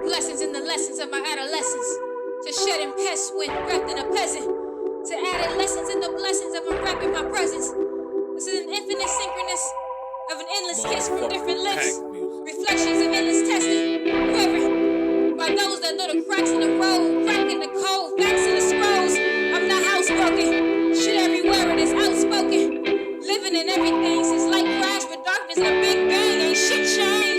Blessings in the lessons of my adolescence. To shedding pests when wrapped in a peasant. To added lessons in the blessings of unwrapping my presence. This is an infinite synchronous of an endless kiss from different lips. Reflections of endless testing. Quivering by those that know the cracks in the road. Cracking the code, facts in the scrolls. I'm not housebroken. Shit everywhere it is outspoken. Living in everything since light crash with darkness and a big bang. Ain't shit changed.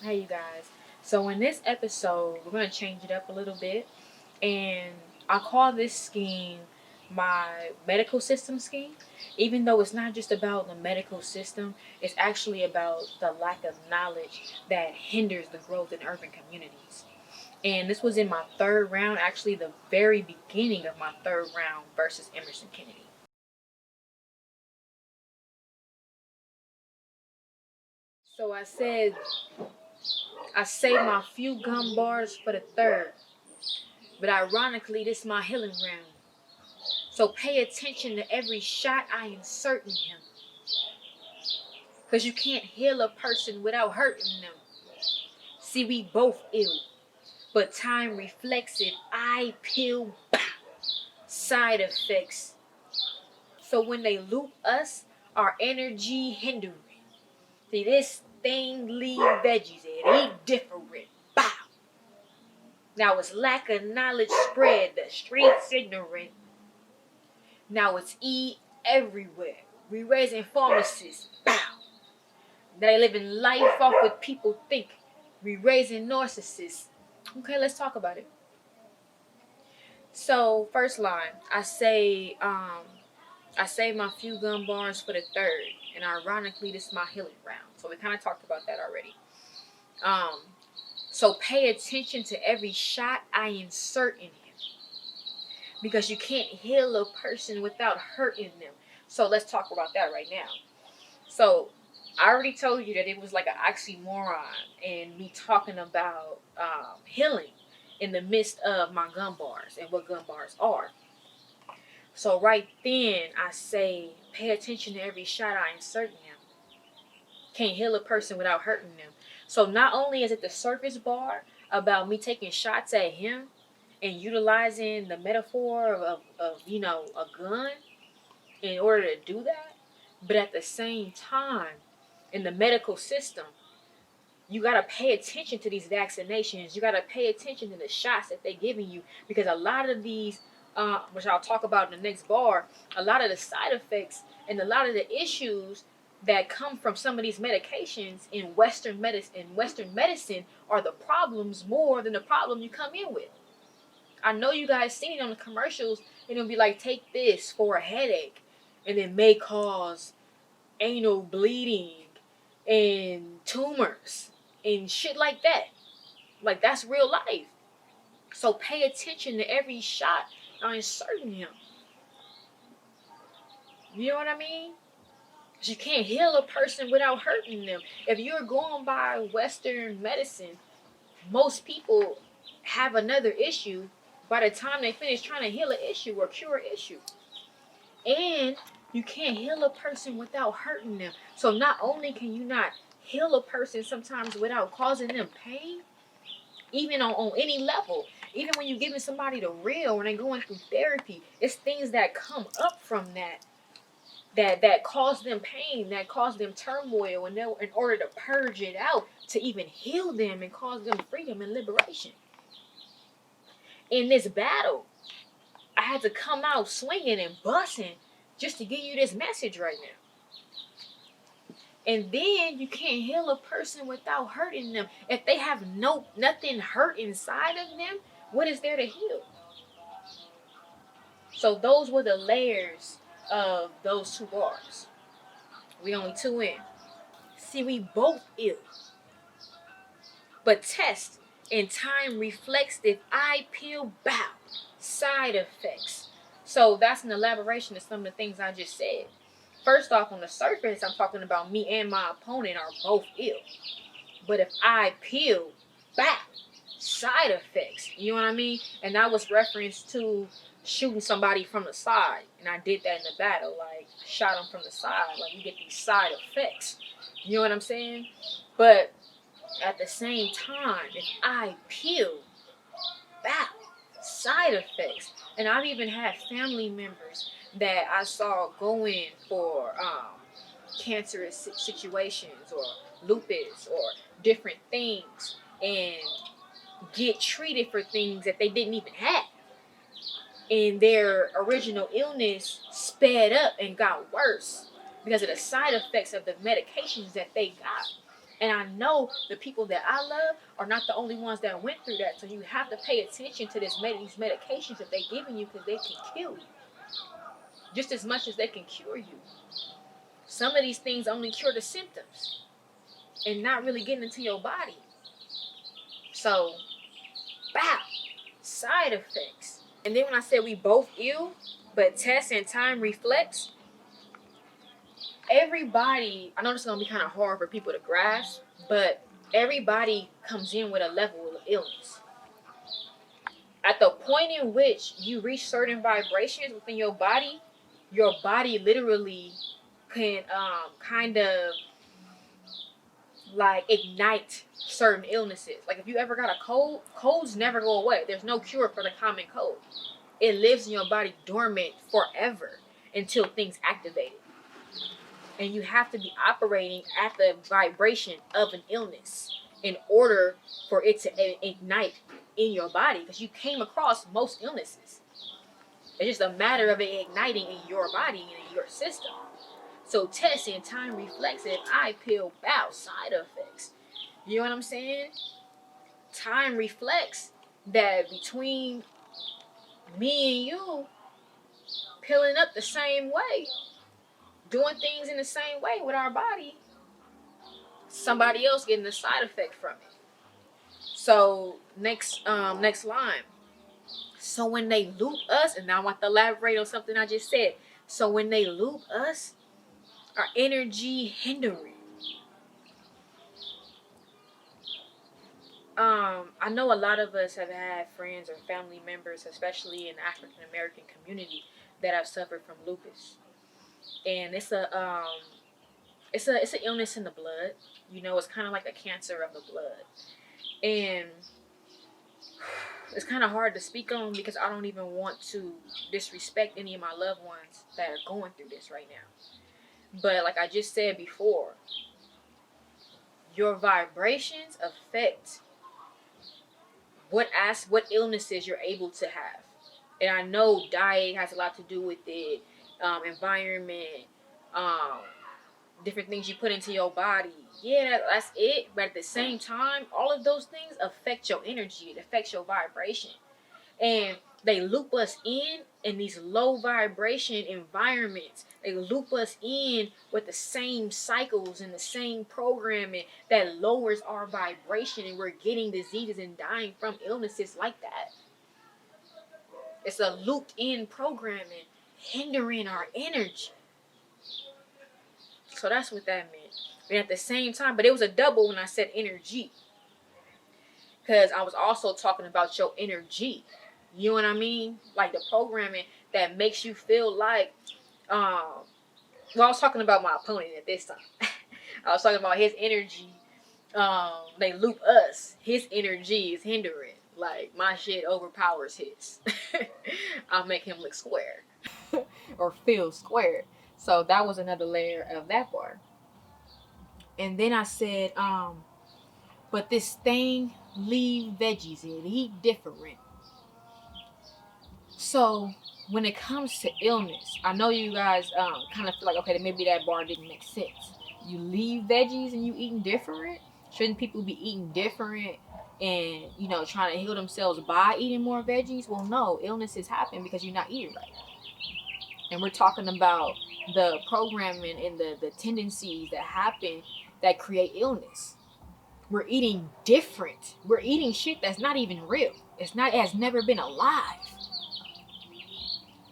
Hey you guys, so in this episode we're going to change it up a little bit, and I call this scheme my medical system scheme, even though it's not just about the medical system. It's actually about the lack of knowledge that hinders the growth in urban communities. And this was in my third round, actually the very beginning of my third round versus Emerson Kennedy. So I saved my few gun bars for the third, but ironically, this is my healing round. So pay attention to every shot I insert in him, because you can't heal a person without hurting them. See, we both ill, but time reflects it. I peel side effects. So when they loop us, our energy hindering. See, this thing leave veggies, it ain't different. Bow. Now it's lack of knowledge spread, the streets ignorant. Now it's E everywhere. We raising pharmacists. Bow. They living life off what people think. We raising narcissists. Okay, let's talk about it. So first line, I say my few gun bars for the third, and ironically, this is my healing round. So we kind of talked about that already. So pay attention to every shot I insert in him, because you can't heal a person without hurting them. So let's talk about that right now. So I already told you that it was like an oxymoron in me talking about healing in the midst of my gun bars and what gun bars are. So right then I say, pay attention to every shot I insert in him. Can't heal a person without hurting them. So not only is it the surface bar about me taking shots at him and utilizing the metaphor of a gun in order to do that, but at the same time, in the medical system, you got to pay attention to these vaccinations. You got to pay attention to the shots that they're giving you, because a lot of these, which I'll talk about in the next bar, a lot of the side effects and a lot of the issues that come from some of these medications in Western medicine are the problems more than the problem you come in with. I know you guys seen it on the commercials, and it'll be like, take this for a headache, and it may cause anal bleeding and tumors and shit like that. Like, that's real life. So pay attention to every shot I'm inserting him. You know what I mean? You can't heal a person without hurting them. If you're going by Western medicine, most people have another issue by the time they finish trying to heal an issue or cure an issue. And you can't heal a person without hurting them. So not only can you not heal a person sometimes without causing them pain, even on any level, even when you're giving somebody the real, when they're going through therapy, it's things that come up from that cause them pain, that cause them turmoil, and in order to purge it out, to even heal them and cause them freedom and liberation. In this battle, I had to come out swinging and busting just to give you this message right now. And then you can't heal a person without hurting them. If they have nothing hurt inside of them, what is there to heal? So those were the layers of those two bars. We only two in. See, we both ill. But test and time reflects if I peel bow. Side effects. So that's an elaboration of some of the things I just said. First off, on the surface, I'm talking about me and my opponent are both ill. But if I peel back, side effects. You know what I mean? And that was reference to shooting somebody from the side. And I did that in the battle. Like, shot them from the side. Like, you get these side effects. You know what I'm saying? But at the same time, if I peel back, side effects. And I've even had family members that I saw go in for cancerous situations or lupus or different things and get treated for things that they didn't even have. And their original illness sped up and got worse because of the side effects of the medications that they got. And I know the people that I love are not the only ones that went through that. So you have to pay attention to these medications that they're giving you because they can kill you just as much as they can cure you. Some of these things only cure the symptoms and not really getting into your body. So, bow, side effects. And then when I said we both ill, but test and time reflects, everybody, I know this is going to be kind of hard for people to grasp, but everybody comes in with a level of illness. At the point in which you reach certain vibrations within your body literally can kind of like ignite certain illnesses. Like if you ever got a cold, colds never go away. There's no cure for the common cold. It lives in your body dormant forever until things activate it. And you have to be operating at the vibration of an illness in order for it to ignite in your body, because you came across most illnesses. It's just a matter of it igniting in your body and in your system. So test and time reflects if I peel bow side effects. You know what I'm saying? Time reflects that between me and you peeling up the same way, doing things in the same way with our body, somebody else getting the side effect from it. So next line. So when they loop us, and now I want to elaborate on something I just said. So when they loop us, our energy hindering. I know a lot of us have had friends or family members, especially in the African American community, that have suffered from lupus, and it's an illness in the blood. You know, it's kind of like a cancer of the blood, and it's kind of hard to speak on because I don't even want to disrespect any of my loved ones that are going through this right now. But like I just said before, your vibrations affect what illnesses you're able to have. And I know diet has a lot to do with it, environment, different things you put into your body. Yeah, that's it. But at the same time, all of those things affect your energy. It affects your vibration. And they loop us in these low vibration environments. They loop us in with the same cycles and the same programming that lowers our vibration, and we're getting diseases and dying from illnesses like that. It's a looped in programming hindering our energy. So that's what that meant. And at the same time, but it was a double when I said energy, because I was also talking about your energy. You know what I mean? Like the programming that makes you feel like, well, I was talking about my opponent at this time. I was talking about his energy. They loop us. His energy is hindering. Like my shit overpowers his. I'll make him look square or feel square. So that was another layer of that part. And then I said, but this thing leave veggies in. He different. So when it comes to illness, I know you guys kind of feel like, okay, maybe that bar didn't make sense. You leave veggies and you eating different? Shouldn't people be eating different and, you know, trying to heal themselves by eating more veggies? Well, no, illnesses happen because you're not eating right. And we're talking about the programming and the tendencies that happen that create illness. We're eating different. We're eating shit that's not even real. It has never been alive.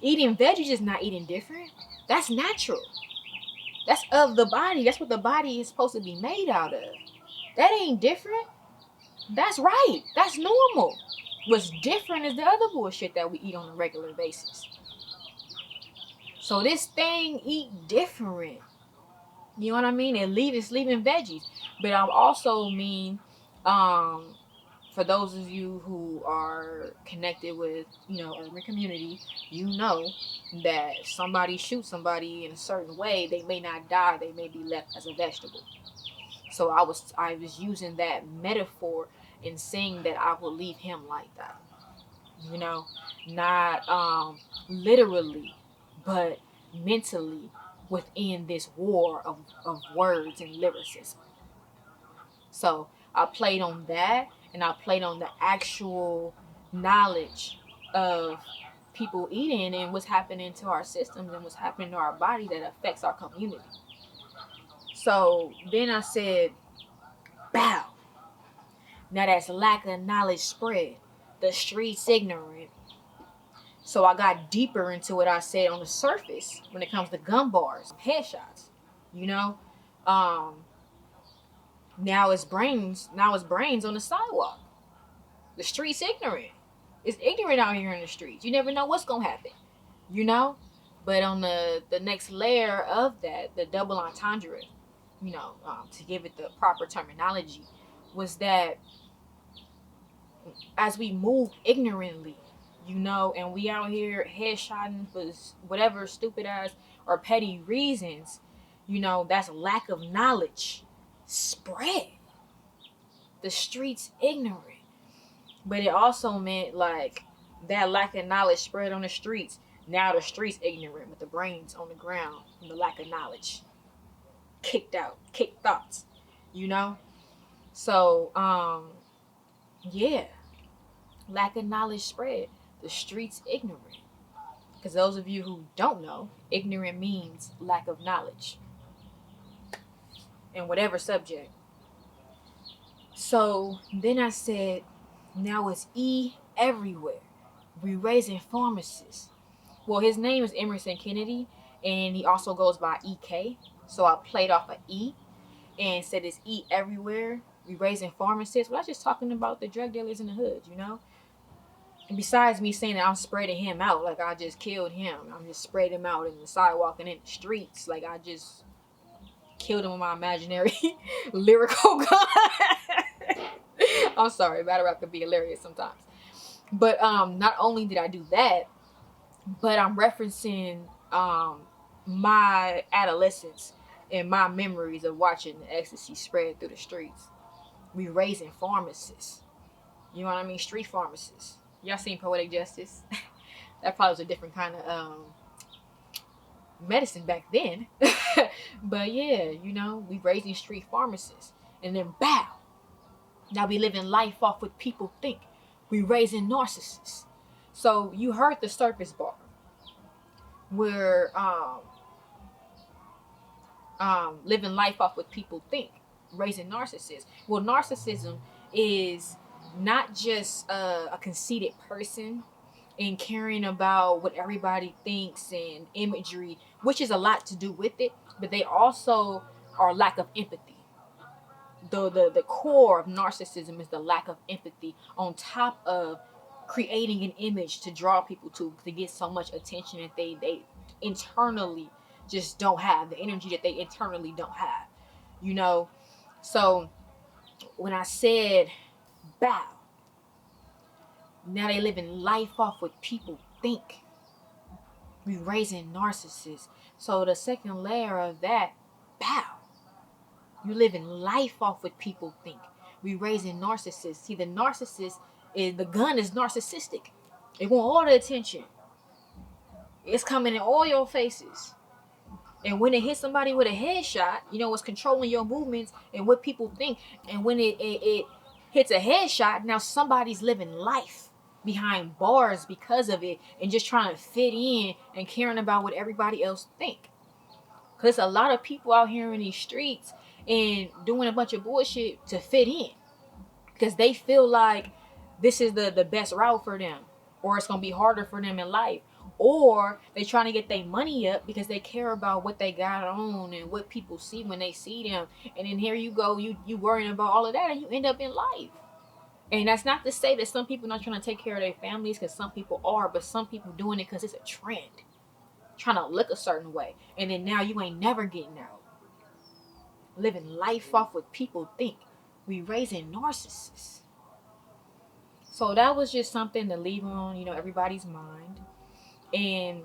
Eating veggies is not eating different. That's natural. That's of the body. That's what the body is supposed to be made out of. That ain't different. That's right. That's normal. What's different is the other bullshit that we eat on a regular basis. So this thing eat different. You know what I mean? It's leaving veggies. But I also mean, for those of you who are connected with, urban community, that somebody shoots somebody in a certain way, they may not die, they may be left as a vegetable. So I was using that metaphor in saying that I will leave him like that. Not literally, but mentally within this war of words and lyricism. So I played on that, and I played on the actual knowledge of people eating and what's happening to our systems and what's happening to our body that affects our community. So then I said, bow. Now that's lack of knowledge spread. The streets ignorant. So I got deeper into what I said on the surface when it comes to gun bars, headshots. Now it's brains on the sidewalk. The streets ignorant. It's ignorant out here in the streets. You never know what's gonna happen. But on the next layer of that, the double entendre, to give it the proper terminology, was that as we move ignorantly, and we out here headshotting for whatever stupid ass or petty reasons, that's lack of knowledge spread. The streets ignorant. But it also meant like that lack of knowledge spread on the streets. Now the streets ignorant with the brains on the ground from the lack of knowledge. Kicked thoughts, So, lack of knowledge spread. The streets ignorant. Because those of you who don't know, ignorant means lack of knowledge. In whatever subject. So then I said, now it's E everywhere. We raising pharmacists. Well, his name is Emerson Kennedy, and he also goes by EK. So I played off of E and said it's E everywhere. We raising pharmacists. Well, I was just talking about the drug dealers in the hood, And besides me saying that I'm spreading him out, like I just killed him. I'm just spreading him out in the sidewalk and in the streets. Like I just killed him with my imaginary lyrical gun. I'm sorry, battle rap could be hilarious sometimes. But not only did I do that, but I'm referencing my adolescence and my memories of watching the ecstasy spread through the streets. We raising pharmacists. You know what I mean? Street pharmacists. Y'all seen Poetic Justice? That probably was a different kind of medicine back then. But yeah, we raising street pharmacists. And then bow. Now we living life off what people think. We raising narcissists. So you heard the surface bar. We're living life off what people think. Raising narcissists. Well, narcissism is not just a conceited person and caring about what everybody thinks and imagery, which is a lot to do with it, but they also are lack of empathy. The core of narcissism is the lack of empathy on top of creating an image to draw people to get so much attention that they internally just don't have, the energy that they internally don't have, So when I said bow, now they living life off what people think. We raising narcissists. So the second layer of that, bow. You living life off what people think. We raising narcissists. See, the narcissist the gun is narcissistic. It want all the attention. It's coming in all your faces. And when it hits somebody with a headshot, it's controlling your movements and what people think. And when it hits a headshot, now somebody's living life behind bars because of it and just trying to fit in and caring about what everybody else think. Because a lot of people out here in these streets and doing a bunch of bullshit to fit in. Because they feel like this is the best route for them. Or it's going to be harder for them in life. Or they trying to get their money up because they care about what they got on and what people see when they see them. And then here you go, you worrying about all of that and you end up in life. And that's not to say that some people not trying to take care of their families, because some people are, but some people doing it because it's a trend, trying to look a certain way. And then now you ain't never getting out. Living life off what people think. We raising narcissists. So that was just something to leave on, everybody's mind. And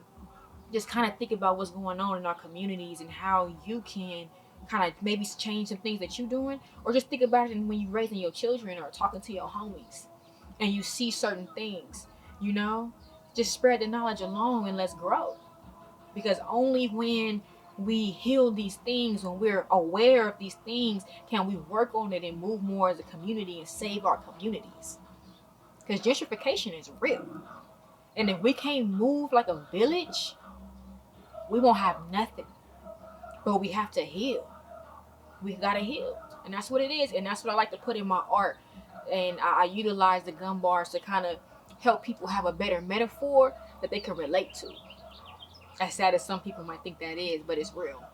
just kind of think about what's going on in our communities and how you can kind of maybe change some things that you're doing, or just think about it when you're raising your children or talking to your homies and you see certain things, just spread the knowledge along and let's grow. Because only when we heal these things, when we're aware of these things, can we work on it and move more as a community and save our communities. Because gentrification is real. And if we can't move like a village, we won't have nothing. But we have to heal. We gotta heal. And that's what it is. And that's what I like to put in my art. And I utilize the gun bars to kind of help people have a better metaphor that they can relate to. As sad as some people might think that is, but it's real.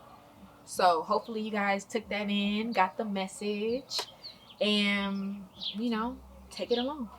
So hopefully you guys took that in, got the message, and take it along.